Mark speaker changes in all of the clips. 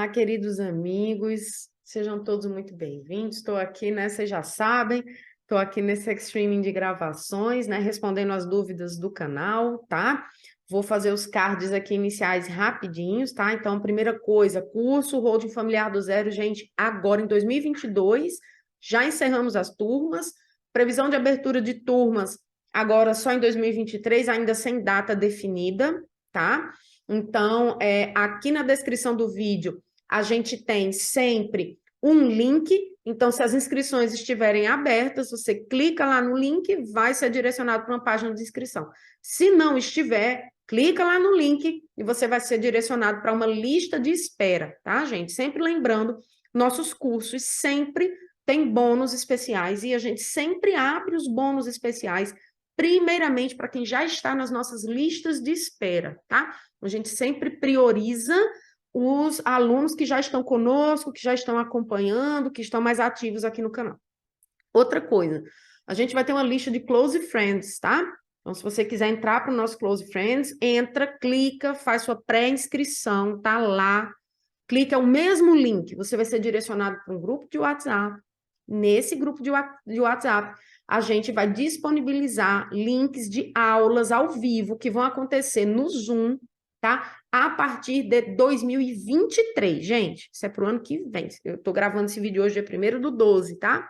Speaker 1: Olá, queridos amigos, sejam todos muito bem-vindos. Estou aqui, né? Vocês já sabem, estou aqui nesse streaming de gravações, né? Respondendo as dúvidas do canal, tá? Vou fazer os cards aqui iniciais rapidinhos, tá? Então, primeira coisa, curso Holding Familiar do Zero, gente, agora em 2022, já encerramos as turmas. Previsão de abertura de turmas agora só em 2023, ainda sem data definida, tá? Então, aqui na descrição do vídeo, a gente tem sempre um link. Então, se as inscrições estiverem abertas, você clica lá no link, vai ser direcionado para uma página de inscrição. Se não estiver, clica lá no link e você vai ser direcionado para uma lista de espera, tá, gente? Sempre lembrando, nossos cursos sempre têm bônus especiais e a gente sempre abre os bônus especiais primeiramente para quem já está nas nossas listas de espera, tá? A gente sempre prioriza os alunos que já estão conosco, que já estão acompanhando, que estão mais ativos aqui no canal. Outra coisa, a gente vai ter uma lista de close friends, tá? Então, se você quiser entrar para o nosso close friends, entra, clica, faz sua pré-inscrição, tá lá. Clica o mesmo link, você vai ser direcionado para um grupo de WhatsApp. Nesse grupo de WhatsApp, a gente vai disponibilizar links de aulas ao vivo que vão acontecer no Zoom, tá? A partir de 2023, gente. Isso é para o ano que vem. Eu estou gravando esse vídeo hoje, dia 1º do 12, tá?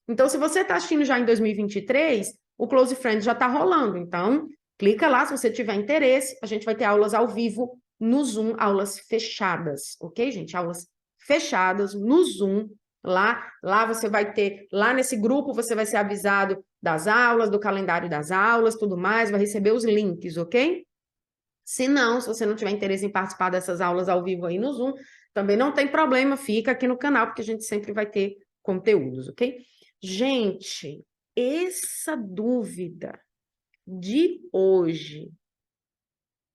Speaker 1: Então, se você está assistindo já em 2023, o Close Friends já está rolando. Então, clica lá se você tiver interesse. A gente vai ter aulas ao vivo no Zoom, aulas fechadas, ok, gente? Aulas fechadas no Zoom. Lá você vai ter, lá nesse grupo você vai ser avisado das aulas, do calendário das aulas, tudo mais, vai receber os links, ok? Se não, se você não tiver interesse em participar dessas aulas ao vivo aí no Zoom, também não tem problema, fica aqui no canal, porque a gente sempre vai ter conteúdos, ok? Gente, essa dúvida de hoje,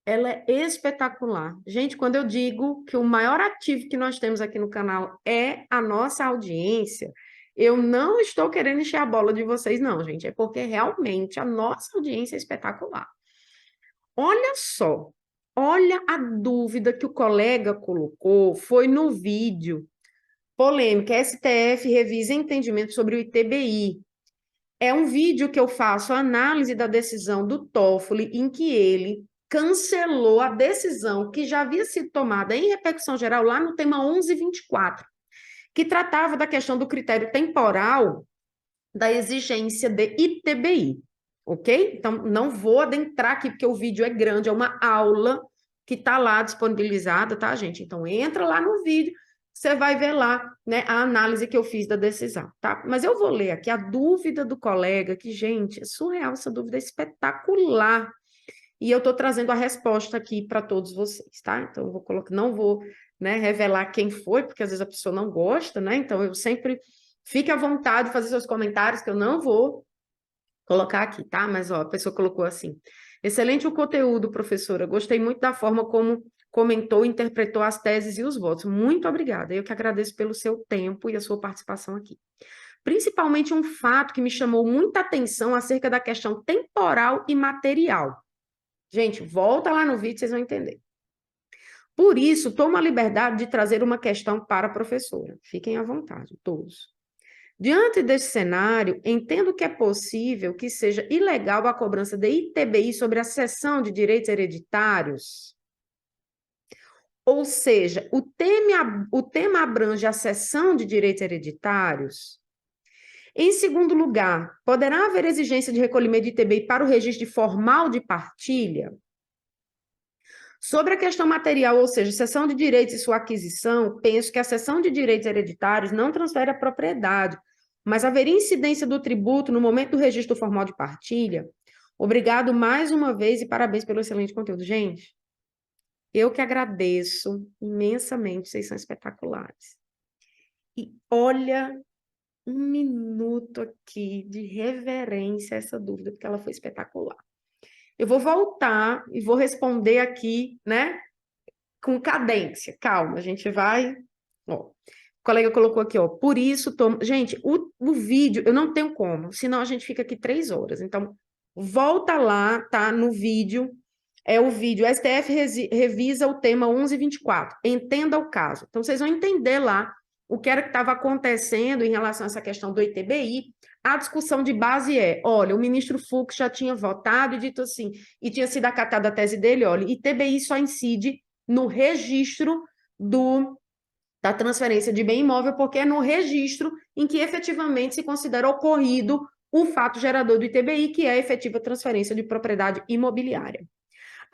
Speaker 1: ela é espetacular. Gente, quando eu digo que o maior ativo que nós temos aqui no canal é a nossa audiência, eu não estou querendo encher a bola de vocês, não, gente. É porque realmente a nossa audiência é espetacular. Olha só, olha a dúvida que o colega colocou, foi no vídeo. Polêmica, STF revisa entendimento sobre o ITBI. É um vídeo que eu faço a análise da decisão do Toffoli, em que ele cancelou a decisão que já havia sido tomada em repercussão geral lá no tema 1124, que tratava da questão do critério temporal da exigência de ITBI, ok? Então, não vou adentrar aqui, porque o vídeo é grande, é uma aula que está lá disponibilizada, tá, gente? Então, entra lá no vídeo, você vai ver lá, né, a análise que eu fiz da decisão, tá? Mas eu vou ler aqui a dúvida do colega, que, gente, é surreal, essa dúvida é espetacular. E eu estou trazendo a resposta aqui para todos vocês, tá? Então, eu vou colocar, não vou, né, revelar quem foi, porque às vezes a pessoa não gosta, né? Então, eu sempre fique à vontade de fazer seus comentários, que eu não vou colocar aqui, tá? Mas, ó, a pessoa colocou assim: excelente o conteúdo, professora. Gostei muito da forma como comentou e interpretou as teses e os votos. Muito obrigada. Eu que agradeço pelo seu tempo e a sua participação aqui. Principalmente um fato que me chamou muita atenção acerca da questão temporal e material. Gente, volta lá no vídeo, vocês vão entender. Por isso, tomo a liberdade de trazer uma questão para a professora. Fiquem à vontade, todos. Diante desse cenário, entendo que é possível que seja ilegal a cobrança de ITBI sobre a cessão de direitos hereditários. Ou seja, o tema abrange a cessão de direitos hereditários. Em segundo lugar, poderá haver exigência de recolhimento de ITBI para o registro formal de partilha? Sobre a questão material, ou seja, cessão de direitos e sua aquisição, penso que a cessão de direitos hereditários não transfere a propriedade, mas haveria incidência do tributo no momento do registro formal de partilha? Obrigado mais uma vez e parabéns pelo excelente conteúdo. Gente, eu que agradeço imensamente, vocês são espetaculares. E olha, um minuto aqui de reverência a essa dúvida, porque ela foi espetacular. Eu vou voltar e vou responder aqui, né, com cadência. Calma, a gente vai... Ó, o colega colocou aqui, ó, por isso... Gente, o vídeo, eu não tenho como, senão a gente fica aqui 3 horas. Então, volta lá, tá, no vídeo, é o vídeo STF revisa o tema 1124. Entenda o caso. Então, vocês vão entender lá o que era que estava acontecendo em relação a essa questão do ITBI. A discussão de base é, olha, o ministro Fux já tinha votado e dito assim, e tinha sido acatada a tese dele, olha, ITBI só incide no registro da transferência de bem imóvel, porque é no registro em que efetivamente se considera ocorrido o fato gerador do ITBI, que é a efetiva transferência de propriedade imobiliária.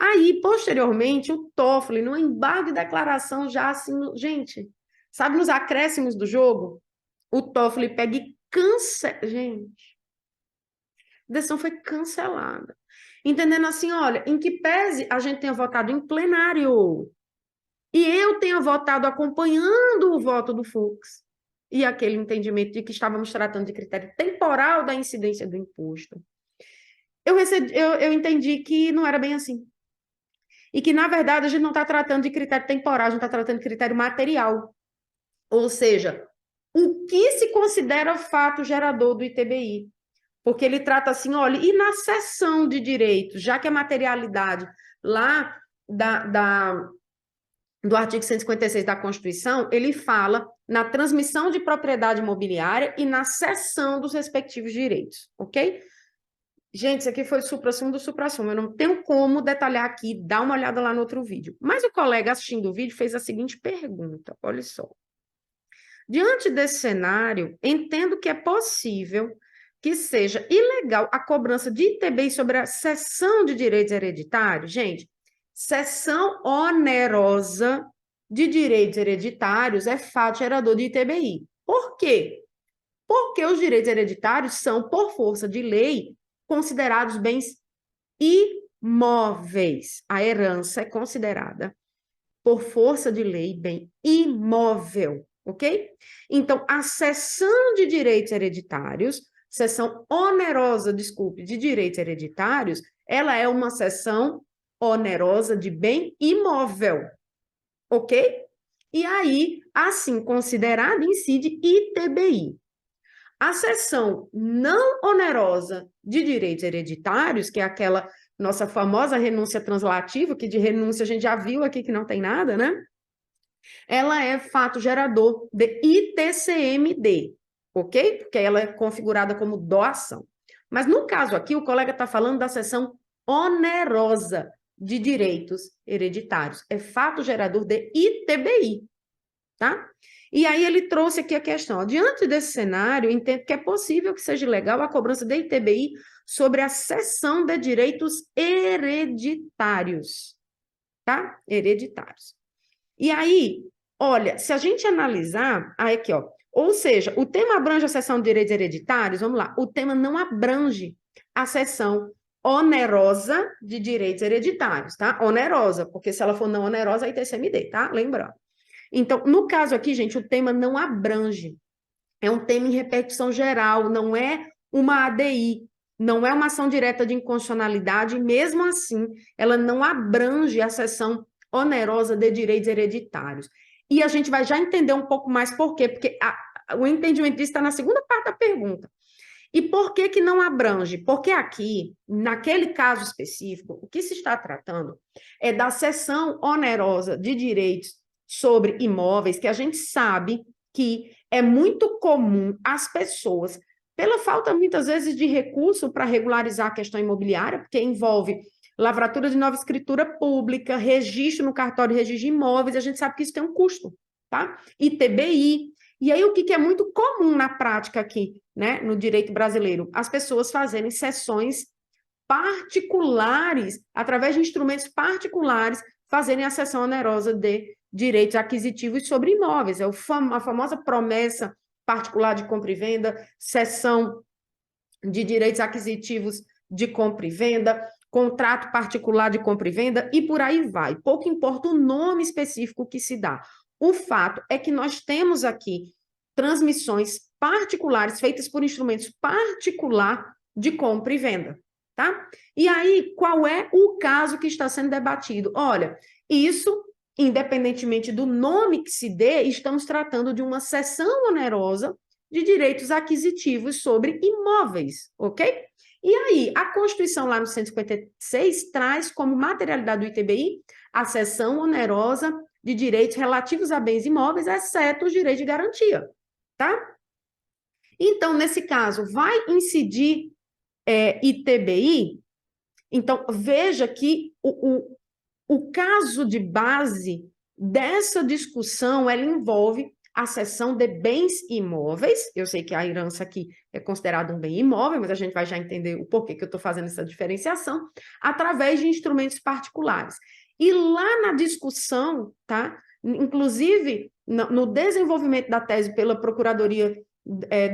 Speaker 1: Aí, posteriormente, o Toffoli, no embargo de declaração já assim, gente, sabe, nos acréscimos do jogo, o Toffoli pega e cancela. Gente, a decisão foi cancelada. Entendendo assim, olha, em que pese a gente tenha votado em plenário, e eu tenha votado acompanhando o voto do Fux, e aquele entendimento de que estávamos tratando de critério temporal da incidência do imposto, eu entendi que não era bem assim. E que, na verdade, a gente não está tratando de critério temporal, a gente está tratando de critério material. Ou seja, o que se considera fato gerador do ITBI? Porque ele trata assim, olha, e na seção de direitos, já que a materialidade lá do artigo 156 da Constituição, ele fala na transmissão de propriedade imobiliária e na cessão dos respectivos direitos, ok? Gente, isso aqui foi o suprassumo do suprassumo. Eu não tenho como detalhar aqui, dá uma olhada lá no outro vídeo. Mas o colega assistindo o vídeo fez a seguinte pergunta, olha só. Diante desse cenário, entendo que é possível que seja ilegal a cobrança de ITBI sobre a cessão de direitos hereditários. Gente, cessão onerosa de direitos hereditários é fato gerador de ITBI. Por quê? Porque os direitos hereditários são, por força de lei, considerados bens imóveis. A herança é considerada, por força de lei, bem imóvel, ok? Então, a cessão de direitos hereditários, cessão onerosa, desculpe, de direitos hereditários, ela é uma cessão onerosa de bem imóvel, ok? E aí, assim considerada, incide ITBI. A cessão não onerosa de direitos hereditários, que é aquela nossa famosa renúncia translativa, que de renúncia a gente já viu aqui que não tem nada, né? Ela é fato gerador de ITCMD, ok? Porque ela é configurada como doação. Mas no caso aqui, o colega está falando da cessão onerosa de direitos hereditários. É fato gerador de ITBI, tá? E aí ele trouxe aqui a questão, ó, diante desse cenário, entendo que é possível que seja legal a cobrança de ITBI sobre a cessão de direitos hereditários, tá? Hereditários. E aí, olha, se a gente analisar, aí aqui, ó, ou seja, o tema abrange a cessão de direitos hereditários, vamos lá, o tema não abrange a cessão onerosa de direitos hereditários, tá? Onerosa, porque se ela for não onerosa, aí TCMD, tá? Lembrando. Então, no caso aqui, gente, o tema não abrange. É um tema em repercussão geral, não é uma ADI, não é uma ação direta de inconstitucionalidade, e mesmo assim, ela não abrange a seção onerosa de direitos hereditários. E a gente vai já entender um pouco mais por quê, porque o entendimento disso está na segunda parte da pergunta. E por que que não abrange? Porque aqui, naquele caso específico, o que se está tratando é da seção onerosa de direitos sobre imóveis, que a gente sabe que é muito comum as pessoas, pela falta, muitas vezes, de recurso para regularizar a questão imobiliária, porque envolve lavratura de nova escritura pública, registro no cartório de registro de imóveis, a gente sabe que isso tem um custo, tá? ITBI. E aí, o que é muito comum na prática aqui, né, no direito brasileiro? As pessoas fazerem sessões particulares, através de instrumentos particulares, fazerem a cessão onerosa de direitos aquisitivos sobre imóveis. É a famosa promessa particular de compra e venda, cessão de direitos aquisitivos de compra e venda, contrato particular de compra e venda, e por aí vai. Pouco importa o nome específico que se dá. O fato é que nós temos aqui transmissões particulares feitas por instrumentos particular de compra e venda, tá? E aí, qual é o caso que está sendo debatido? Olha, isso, independentemente do nome que se dê, estamos tratando de uma cessão onerosa de direitos aquisitivos sobre imóveis, ok? E aí, a Constituição lá no 156 traz como materialidade do ITBI a cessão onerosa de direitos relativos a bens imóveis, exceto os direitos de garantia, tá? Então, nesse caso, vai incidir ITBI? Então, veja que o caso de base dessa discussão, ela envolve a cessão de bens imóveis. Eu sei que a herança aqui é considerada um bem imóvel, mas a gente vai já entender o porquê que eu estou fazendo essa diferenciação, através de instrumentos particulares. E lá na discussão, tá? Inclusive, no desenvolvimento da tese pela Procuradoria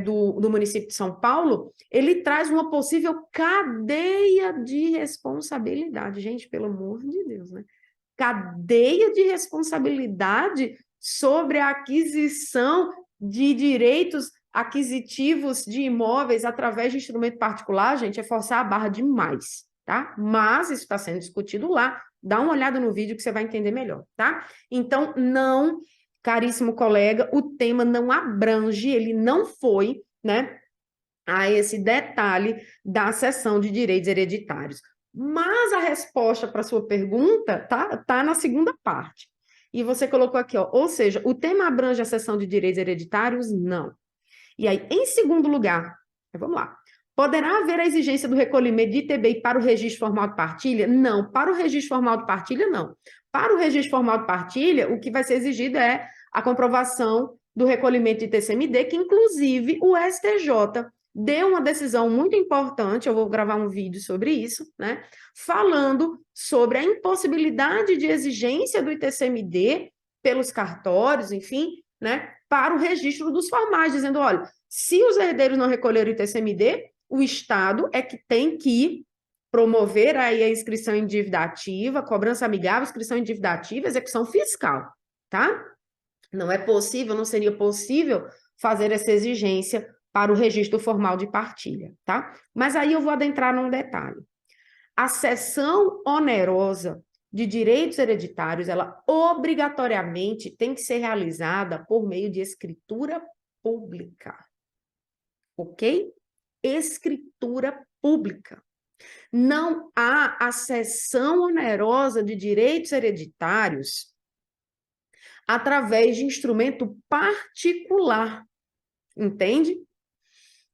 Speaker 1: do município de São Paulo, ele traz uma possível cadeia de responsabilidade. Gente, pelo amor de Deus, né? Cadeia de responsabilidade sobre a aquisição de direitos aquisitivos de imóveis através de instrumento particular, gente, é forçar a barra demais, tá? Mas isso está sendo discutido lá. Dá uma olhada no vídeo que você vai entender melhor, tá? Então, não, caríssimo colega, o tema não abrange, ele não foi, né, a esse detalhe da cessão de direitos hereditários. Mas a resposta para a sua pergunta tá na segunda parte. E você colocou aqui, ó, ou seja, o tema abrange a cessão de direitos hereditários? Não. E aí, em segundo lugar, vamos lá. Poderá haver a exigência do recolhimento de ITBI para o registro formal de partilha? Não. Para o registro formal de partilha, não. Para o registro formal de partilha, o que vai ser exigido é a comprovação do recolhimento de TCMD, que inclusive o STJ deu uma decisão muito importante, eu vou gravar um vídeo sobre isso, né? Falando sobre a impossibilidade de exigência do ITCMD pelos cartórios, enfim, né? Para o registro dos formais, dizendo, olha, se os herdeiros não recolheram o ITCMD, o Estado é que tem que promover aí a inscrição em dívida ativa, cobrança amigável, inscrição em dívida ativa, execução fiscal, tá? Não é possível, não seria possível fazer essa exigência para o registro formal de partilha, tá? Mas aí eu vou adentrar num detalhe. A cessão onerosa de direitos hereditários, ela obrigatoriamente tem que ser realizada por meio de escritura pública, ok? Escritura pública. Não há a cessão onerosa de direitos hereditários através de instrumento particular, entende?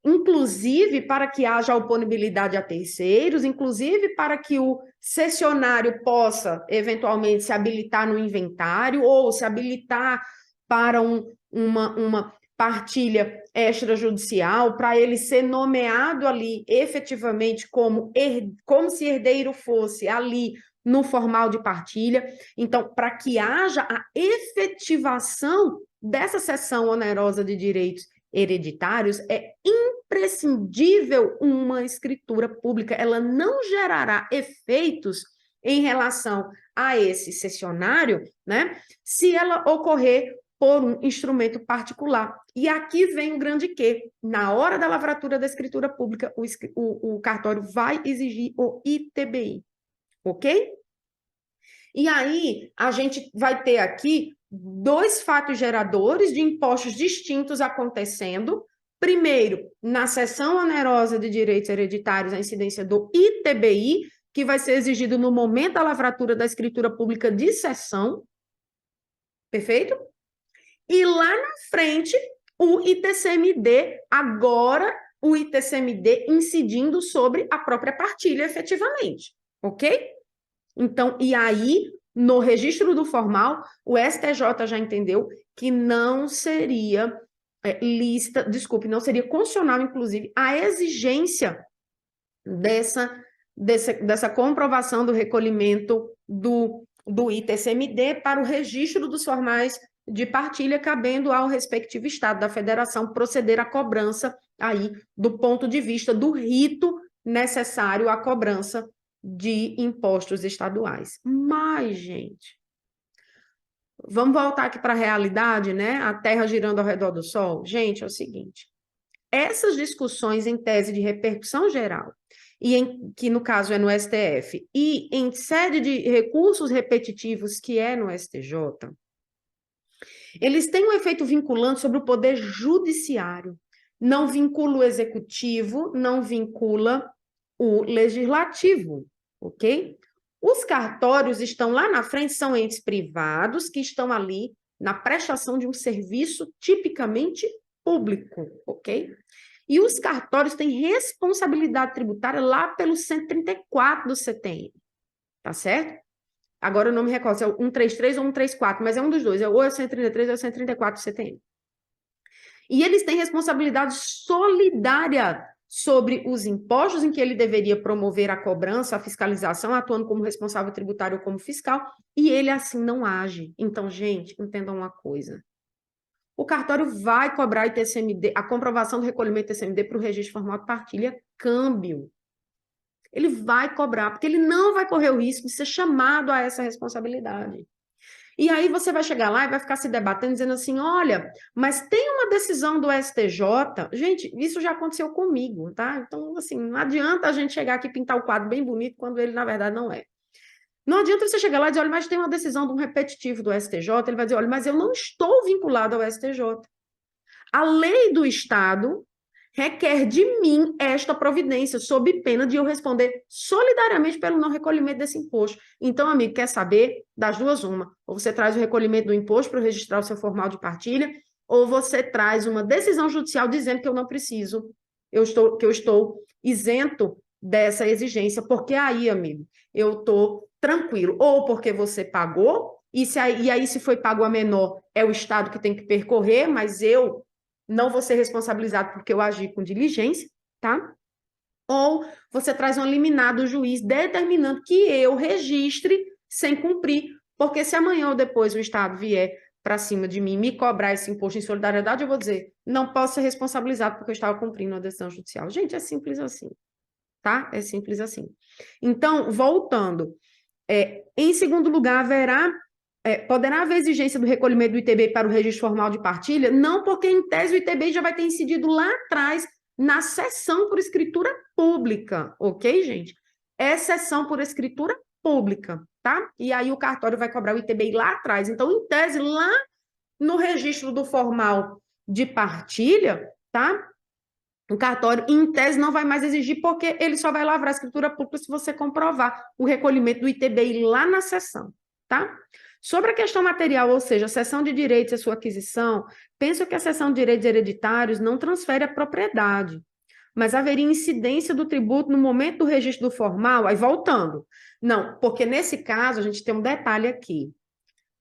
Speaker 1: Inclusive para que haja oponibilidade a terceiros, inclusive para que o cessionário possa, eventualmente, se habilitar no inventário ou se habilitar para uma partilha extrajudicial, para ele ser nomeado ali efetivamente como se herdeiro fosse ali no formal de partilha. Então, para que haja a efetivação dessa cessão onerosa de direitos hereditários, é imprescindível uma escritura pública. Ela não gerará efeitos em relação a esse cessionário, né, se ela ocorrer por um instrumento particular. E aqui vem o grande quê? Na hora da lavratura da escritura pública, o cartório vai exigir o ITBI, ok? E aí, a gente vai ter aqui dois fatos geradores de impostos distintos acontecendo. Primeiro, na cessão onerosa de direitos hereditários, a incidência do ITBI, que vai ser exigido no momento da lavratura da escritura pública de cessão. Perfeito? E lá na frente, o ITCMD, agora o ITCMD incidindo sobre a própria partilha efetivamente. Ok? Então, e aí, no registro do formal, o STJ já entendeu que não seria não seria constitucional, inclusive, a exigência dessa comprovação do recolhimento do ITCMD para o registro dos formais de partilha, cabendo ao respectivo Estado da Federação proceder à cobrança aí do ponto de vista do rito necessário à cobrança de impostos estaduais. Mas, gente, vamos voltar aqui para a realidade, né? A Terra girando ao redor do Sol. Gente, é o seguinte, essas discussões em tese de repercussão geral, que no caso é no STF, e em sede de recursos repetitivos, que é no STJ, eles têm um efeito vinculante sobre o poder judiciário. Não vincula o executivo, não vincula o legislativo, ok? Os cartórios estão lá na frente, são entes privados que estão ali na prestação de um serviço tipicamente público, ok? E os cartórios têm responsabilidade tributária lá pelo 134 do CTN, tá certo? Agora eu não me recordo se é o 133 ou 134, mas é um dos dois, ou é o 133 ou é o 134 do CTN. E eles têm responsabilidade solidária sobre os impostos em que ele deveria promover a cobrança, a fiscalização, atuando como responsável tributário ou como fiscal, e ele assim não age. Então, gente, entendam uma coisa. O cartório vai cobrar ITCMD, a comprovação do recolhimento ITCMD para o registro formal de partilha, câmbio. Ele vai cobrar, porque ele não vai correr o risco de ser chamado a essa responsabilidade. E aí você vai chegar lá e vai ficar se debatendo, dizendo assim, olha, mas tem uma decisão do STJ, gente, isso já aconteceu comigo, tá? Então, assim, não adianta a gente chegar aqui e pintar o quadro bem bonito quando ele, na verdade, não é. Não adianta você chegar lá e dizer, olha, mas tem uma decisão de um repetitivo do STJ, ele vai dizer, olha, mas eu não estou vinculado ao STJ. A lei do Estado requer de mim esta providência, sob pena de eu responder solidariamente pelo não recolhimento desse imposto. Então, amigo, quer saber? Das duas, uma. Ou você traz o recolhimento do imposto para registrar o seu formal de partilha, ou você traz uma decisão judicial dizendo que eu não preciso, que eu estou isento dessa exigência, porque aí, amigo, eu estou tranquilo. Ou porque você pagou, e aí se foi pago a menor, é o Estado que tem que percorrer, mas eu não vou ser responsabilizado porque eu agi com diligência, tá? Ou você traz um liminar do juiz determinando que eu registre sem cumprir, porque se amanhã ou depois o Estado vier para cima de mim me cobrar esse imposto em solidariedade, eu vou dizer, não posso ser responsabilizado porque eu estava cumprindo uma decisão judicial. Gente, é simples assim, tá? É simples assim. Então, voltando, em segundo lugar, poderá haver exigência do recolhimento do ITBI para o registro formal de partilha? Não, porque em tese o ITBI já vai ter incidido lá atrás na cessão por escritura pública, ok, gente? É cessão por escritura pública, tá? E aí o cartório vai cobrar o ITBI lá atrás. Então, em tese, lá no registro do formal de partilha, tá? O cartório, em tese, não vai mais exigir, porque ele só vai lavrar a escritura pública se você comprovar o recolhimento do ITBI lá na sessão, tá? Sobre a questão material, ou seja, a cessão de direitos e a sua aquisição, penso que a cessão de direitos hereditários não transfere a propriedade, mas haveria incidência do tributo no momento do registro do formal, aí voltando. Não, porque nesse caso, a gente tem um detalhe aqui.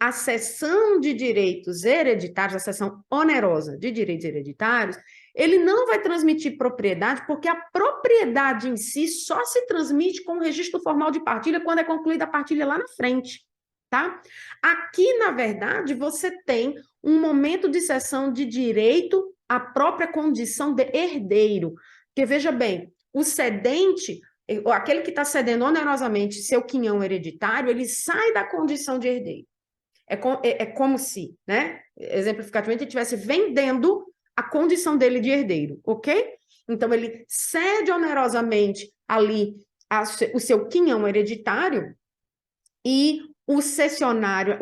Speaker 1: A cessão de direitos hereditários, a cessão onerosa de direitos hereditários, ele não vai transmitir propriedade, porque a propriedade em si só se transmite com o registro formal de partilha quando é concluída a partilha lá na frente. Tá? Aqui, na verdade, você tem um momento de cessão de direito à própria condição de herdeiro. Porque, veja bem, o cedente, aquele que está cedendo onerosamente seu quinhão hereditário, ele sai da condição de herdeiro. É como se, né, exemplificativamente, ele estivesse vendendo a condição dele de herdeiro, ok? Então, ele cede onerosamente ali o seu quinhão hereditário e o cessionário,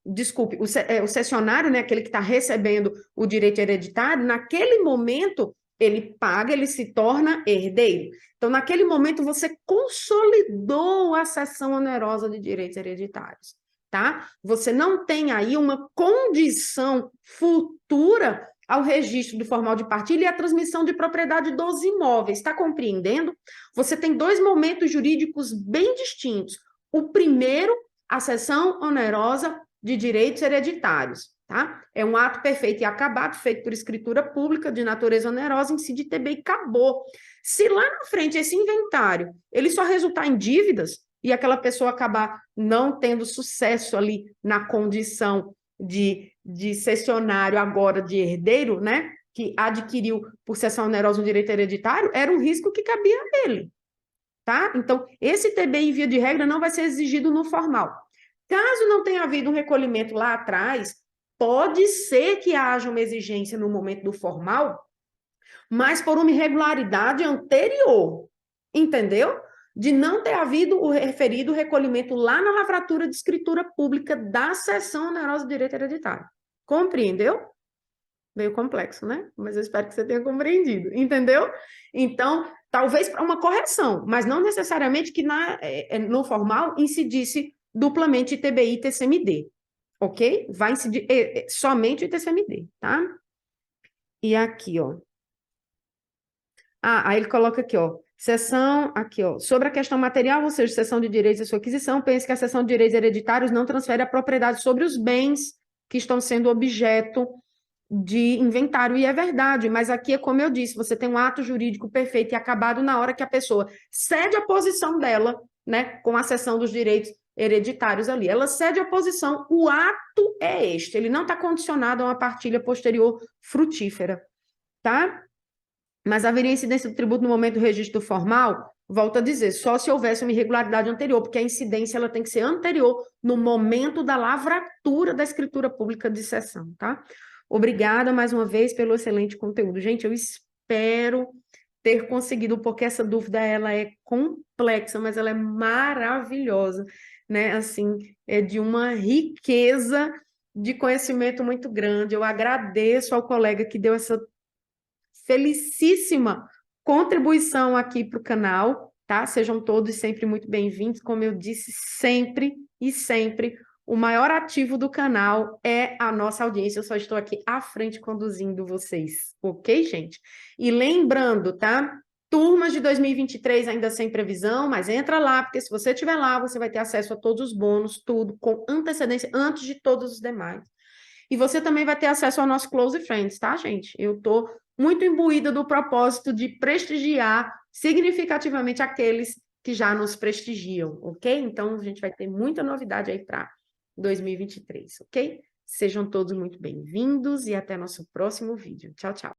Speaker 1: desculpe, o cessionário, né, aquele que está recebendo o direito hereditário, naquele momento ele paga, ele se torna herdeiro. Então, naquele momento, você consolidou a cessão onerosa de direitos hereditários, tá? Você não tem aí uma condição futura ao registro do formal de partilha e à transmissão de propriedade dos imóveis, está compreendendo? Você tem dois momentos jurídicos bem distintos. O primeiro, a cessão onerosa de direitos hereditários, tá? É um ato perfeito e acabado, feito por escritura pública de natureza onerosa, em si de TB e acabou. Se lá na frente esse inventário, ele só resultar em dívidas e aquela pessoa acabar não tendo sucesso ali na condição de cessionário agora de herdeiro, né? Que adquiriu por cessão onerosa um direito hereditário, era um risco que cabia a ele. Tá? Então, esse TBI, via de regra, não vai ser exigido no formal. Caso não tenha havido um recolhimento lá atrás, pode ser que haja uma exigência no momento do formal, mas por uma irregularidade anterior, entendeu? De não ter havido o referido recolhimento lá na lavratura de escritura pública da cessão onerosa do direito hereditário. Compreendeu? Meio complexo, né? Mas eu espero que você tenha compreendido, entendeu? Então, talvez para uma correção, mas não necessariamente que no formal incidisse duplamente ITBI e TCMD, ok? Vai incidir somente o ITCMD, tá? E aqui, ó. Aí ele coloca aqui, ó, seção, aqui, ó, sobre a questão material, ou seja, seção de direitos e sua aquisição, pense que a seção de direitos hereditários não transfere a propriedade sobre os bens que estão sendo objeto de inventário, e é verdade, mas aqui é como eu disse, você tem um ato jurídico perfeito e acabado na hora que a pessoa cede a posição dela, né, com a cessão dos direitos hereditários ali. Ela cede a posição, o ato é este, ele não está condicionado a uma partilha posterior frutífera, tá? Mas haveria incidência do tributo no momento do registro formal? Volto a dizer, só se houvesse uma irregularidade anterior, porque a incidência ela tem que ser anterior no momento da lavratura da escritura pública de cessão, tá? Obrigada mais uma vez pelo excelente conteúdo. Gente, eu espero ter conseguido, porque essa dúvida ela é complexa, mas ela é maravilhosa, né? Assim, é de uma riqueza de conhecimento muito grande. Eu agradeço ao colega que deu essa felicíssima contribuição aqui para o canal, tá? Sejam todos sempre muito bem-vindos. Como eu disse, sempre e sempre, o maior ativo do canal é a nossa audiência. Eu só estou aqui à frente conduzindo vocês, ok, gente? E lembrando, tá? Turmas de 2023 ainda sem previsão, mas entra lá, porque se você estiver lá, você vai ter acesso a todos os bônus, tudo, com antecedência, antes de todos os demais. E você também vai ter acesso ao nosso Close Friends, tá, gente? Eu tô muito imbuída do propósito de prestigiar significativamente aqueles que já nos prestigiam, ok? Então, a gente vai ter muita novidade aí para 2023, ok? Sejam todos muito bem-vindos e até nosso próximo vídeo. Tchau, tchau.